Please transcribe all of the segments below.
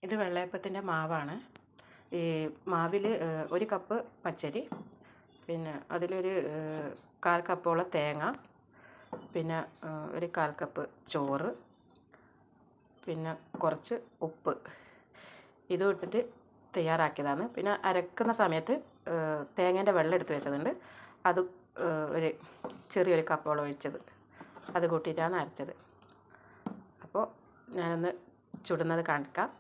ഇത് വെള്ളയപ്പത്തിൻ്റെ മാവാണ്. ഈ മാവിൽ 1 കപ്പ് പച്ചരി, പിന്നെ അതിലൊരു 1/4 കപ്പോളം തേങ്ങ, പിന്നെ ഒരു 1/4 കപ്പ് ചോറ്, പിന്നെ കുറച്ച് ഉപ്പ്, ഇതും ഇട്ടിട്ട് തയ്യാറാക്കിയതാണ്. പിന്നെ അരക്കുന്ന സമയത്ത് തേങ്ങേൻ്റെ വെള്ളം എടുത്ത് വെച്ചതുണ്ട്, അത് ഒരു ചെറിയൊരു കപ്പോളം ഒഴിച്ചത്, അത് കൂട്ടിയിട്ടാണ് അരച്ചത്. അപ്പോൾ ഞാനൊന്ന് ചുടുന്നത് കാണിക്കാം.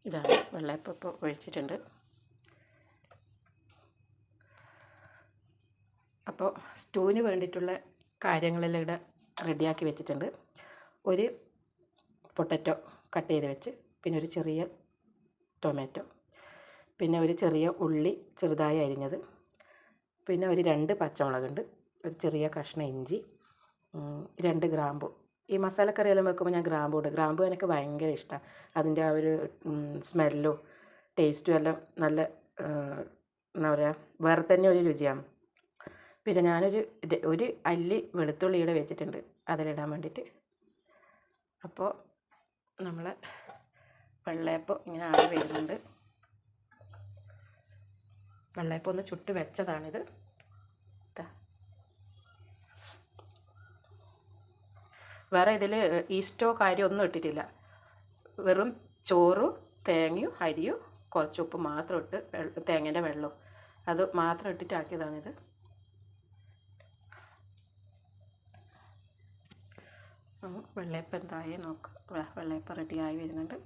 ഇതാണ് വെള്ളയപ്പം. ഇപ്പോൾ ഒഴിച്ചിട്ടുണ്ട്. അപ്പോൾ സ്റ്റൂവിന് വേണ്ടിയിട്ടുള്ള കാര്യങ്ങളെല്ലാം ഇവിടെ റെഡിയാക്കി വെച്ചിട്ടുണ്ട്. ഒരു പൊട്ടറ്റോ കട്ട് ചെയ്ത് വെച്ച്, പിന്നെ ഒരു ചെറിയ ടൊമാറ്റോ, പിന്നെ ഒരു ചെറിയ ഉള്ളി ചെറുതായി അരിഞ്ഞത്, പിന്നെ ഒരു 2 പച്ചമുളകുണ്ട്, ഒരു ചെറിയ കഷ്ണം ഇഞ്ചി, 2 ഗ്രാമ്പു. ഈ മസാലക്കറിയെല്ലാം വെക്കുമ്പോൾ ഞാൻ ഗ്രാമ്പു ഇടും. ഗ്രാമ്പു എനിക്ക് ഭയങ്കര ഇഷ്ടമാണ്. അതിൻ്റെ ആ ഒരു സ്മെല്ലും ടേസ്റ്റും എല്ലാം നല്ല എന്താ പറയുക, വേറെ തന്നെ ഒരു രുചിയാണ്. പിന്നെ ഒരു അല്ലി വെളുത്തുള്ളി ഇവിടെ വെച്ചിട്ടുണ്ട്, അതിലിടാൻ വേണ്ടിയിട്ട്. അപ്പോൾ നമ്മൾ വെള്ളയപ്പം ഇങ്ങനെ ആയി വരുന്നുണ്ട്. വെള്ളയപ്പം ഒന്ന് ചുട്ട് വെച്ചതാണിത്. വേറെ ഇതിൽ ഈസ്റ്റോ കാര്യം ഒന്നും ഇട്ടിട്ടില്ല. വെറും ചോറും തേങ്ങയും അരിയും കുറച്ച് ഉപ്പ് മാത്രം ഇട്ട്, തേങ്ങേൻ്റെ വെള്ളവും അത് മാത്രം ഇട്ടിട്ട് ആക്കിയതാണിത്. വെള്ളയപ്പം എന്തായി നോക്കാം. വെള്ളയപ്പം റെഡിയായി വരുന്നുണ്ട്.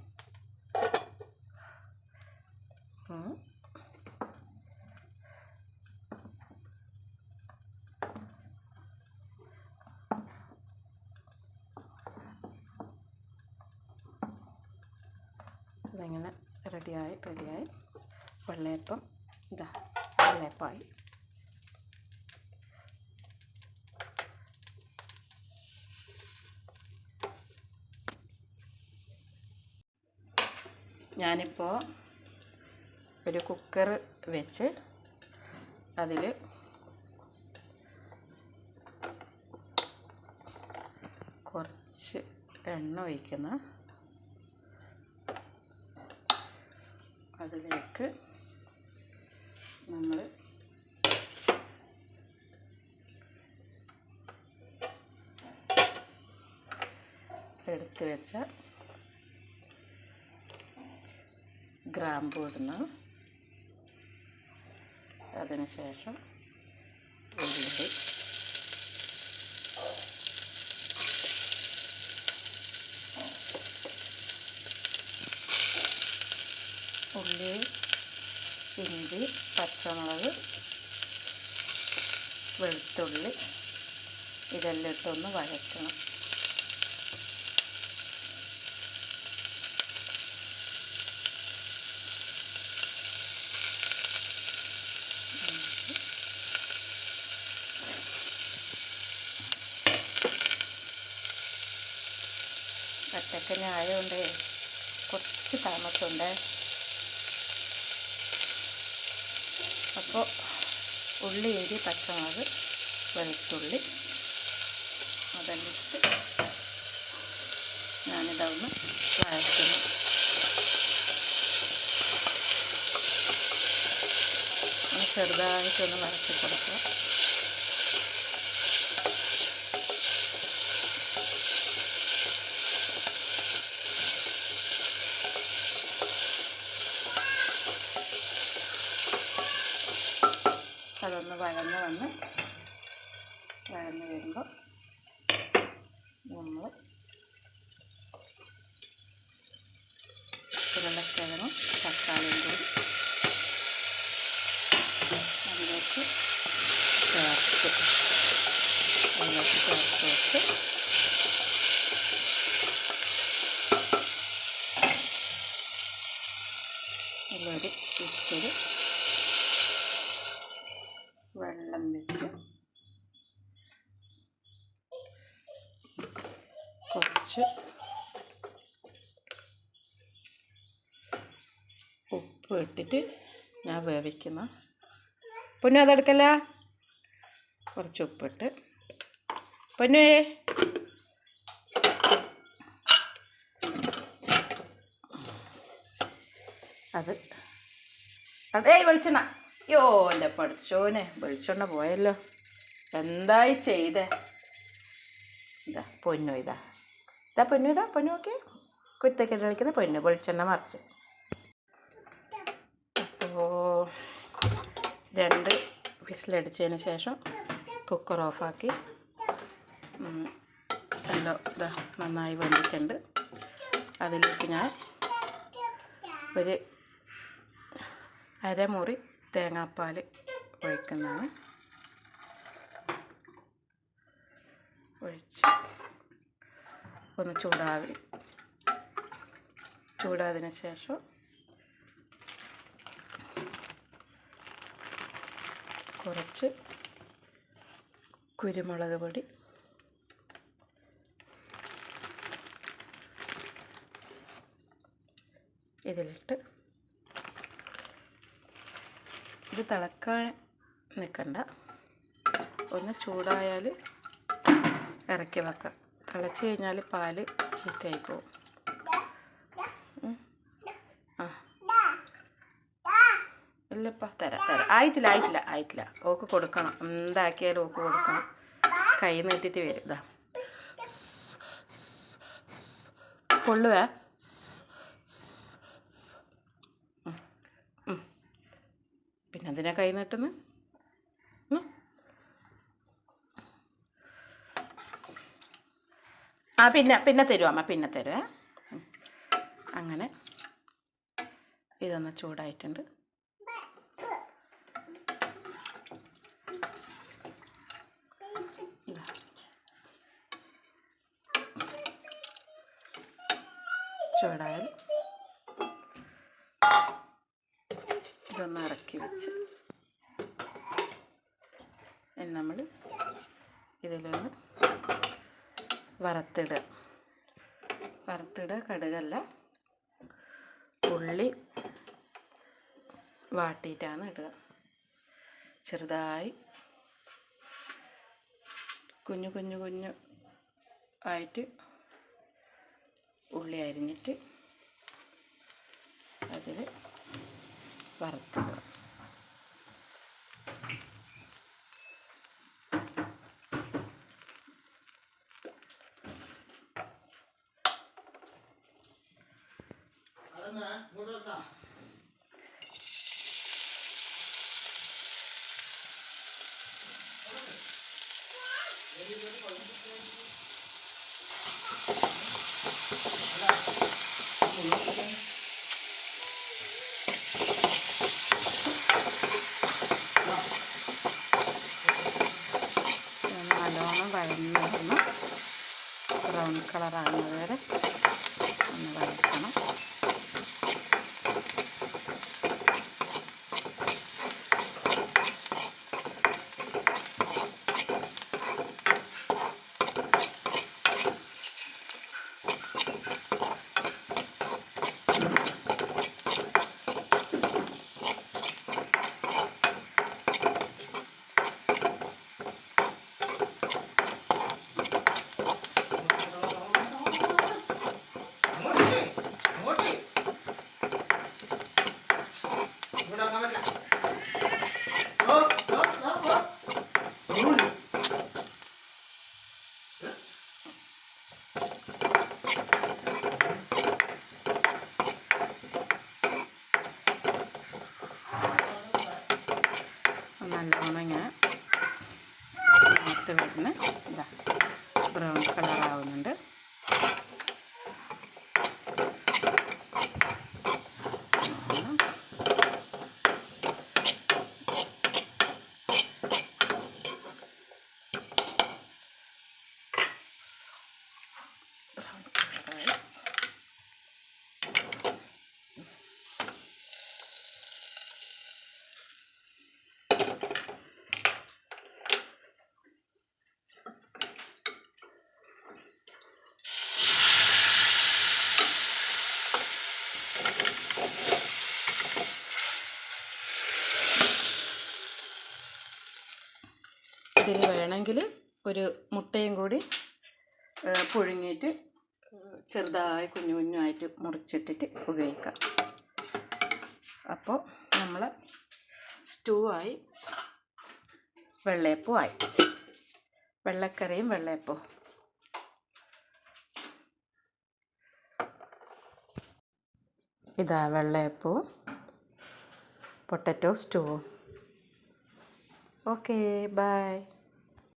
ഇതിങ്ങനെ റെഡിയായി വെള്ളയപ്പം വെള്ളയപ്പമായി. ഞാനിപ്പോൾ ഒരു കുക്കർ വെച്ച് അതിൽ കുറച്ച് എണ്ണ ഒഴിക്കുന്ന, അതിലേക്ക് നമ്മൾ എടുത്ത് വെച്ച ഗ്രാമ്പൂ ഇടുന്നു. അതിനുശേഷം ഉള്ളി, ഇഞ്ചി, പച്ചമുളക്, വെളുത്തുള്ളി ഇതെല്ലാം ഇട്ടൊന്ന് വഴറ്റണം. ഒറ്റക്കന്നെ ആയതുകൊണ്ട് കുറച്ച് താമസമുണ്ട്. അപ്പോൾ ഉള്ളി, ഇഞ്ചി, പച്ചമുളക്, വെളുത്തുള്ളി അതെല്ലാം ഇട്ട് ഞാനിതൊന്ന് വഴറ്റുന്നു. ഒന്ന് ചെറുതായിട്ടൊന്ന് വഴറ്റി കൊടുക്കുക. അതൊന്ന് വഴന്ന് വരുമ്പോൾ നമ്മൾ ഉരുളക്കിഴങ്ങും തക്കാളിയും കൂടി അതിലേക്ക് കുറച്ച് വെള്ളം ചേർത്ത് വെച്ച് നല്ലൊരു ഇത്തിരി വെള്ളം വെച്ച് കുറച്ച് ഉപ്പ് ഇട്ടിട്ട് ഞാൻ വേവിക്കുന്ന പൊന്നു അതെടുക്കല്ല കുറച്ച് ഉപ്പിട്ട് പൊന്നു അത് അതേ വെളിച്ചെണ്ണ യോ എൻ്റെ പഠിച്ചോനെ വെളിച്ചെണ്ണ പോയല്ലോ എന്തായി ചെയ്തേ ഇതാ പൊന്നു ഇതാ പൊന്നു പൊന്നു നോക്കി കുത്തക്കെട്ട് കളിക്കുന്ന പൊന്നു വെളിച്ചെണ്ണ മറിച്ച് അപ്പോൾ 2 വിസിലടിച്ചതിന് ശേഷം കുക്കർ ഓഫാക്കി എല്ലാം ഇതാ നന്നായി വെന്തിട്ടുണ്ട്. അതിലേക്ക് ഞാൻ ഒരു അരമുറി തേങ്ങാപ്പാൽ ഒഴിക്കുന്നതാണ്. ഒഴിച്ച് ഒന്ന് ചൂടാതിന് ശേഷം കുറച്ച് കുരുമുളക് പൊടി, ഇതിലിട്ട് ഇത് തിളക്കാൻ നിൽക്കണ്ട, ഒന്ന് ചൂടായാൽ ഇറക്കി വെക്കാം. തിളച്ച് കഴിഞ്ഞാൽ പാല് ചീത്തയായി പോവും. ഇല്ലപ്പാ തരാം ആയിട്ടില്ല ഓക്ക് കൊടുക്കണം. എന്താക്കിയാലും ഓക്ക് കൊടുക്കണം. കൈ നീട്ടിട്ട് വരും. ഇതാ കൊള്ളുവേ പിന്നെ എന്തിനാ കൈ നീട്ടുന്നു? പിന്നെ തരും അമ്മ, പിന്നെ തരുവേ. അങ്ങനെ ഇതൊന്ന് ചൂടായിട്ടുണ്ട്. ചൂടായാൽ ഇതൊന്ന് ഇറക്കി വെച്ച് നമ്മൾ ഇതിലൊന്ന് വറുത്തിടുക. കടുകല്ല, ഉള്ളി വാട്ടിയിട്ടാണ് ഇടുക. ചെറുതായി കുഞ്ഞു ആയിട്ട് ഉള്ളി അരിഞ്ഞിട്ട് അതിൽ വറുത്തിടുക. നല്ലോണം വഴന്ന് വരണം. ബ്രൗൺ കളറാകുന്നത് വരെ ഒന്ന് വഴറ്റണം. നല്ലോണം ഇങ്ങനെ വരുന്ന ഇതാ ബ്രൗൺ കളറാവുന്നുണ്ട്. ഇതിൽ വേണമെങ്കിൽ ഒരു മുട്ടയും കൂടി പുഴുങ്ങിയിട്ട് ചെറുതായി കുഞ്ഞു കുഞ്ഞായിട്ട് മുറിച്ചിട്ടിട്ട് ഉപയോഗിക്കാം. അപ്പോൾ നമ്മൾ സ്റ്റൂ ആയി, വെള്ളയപ്പവും ആയി. വെള്ളക്കറിയും വെള്ളയപ്പവും. ഇതാ വെള്ളയപ്പവും പൊട്ടറ്റോ സ്റ്റൂവും. Okay, by.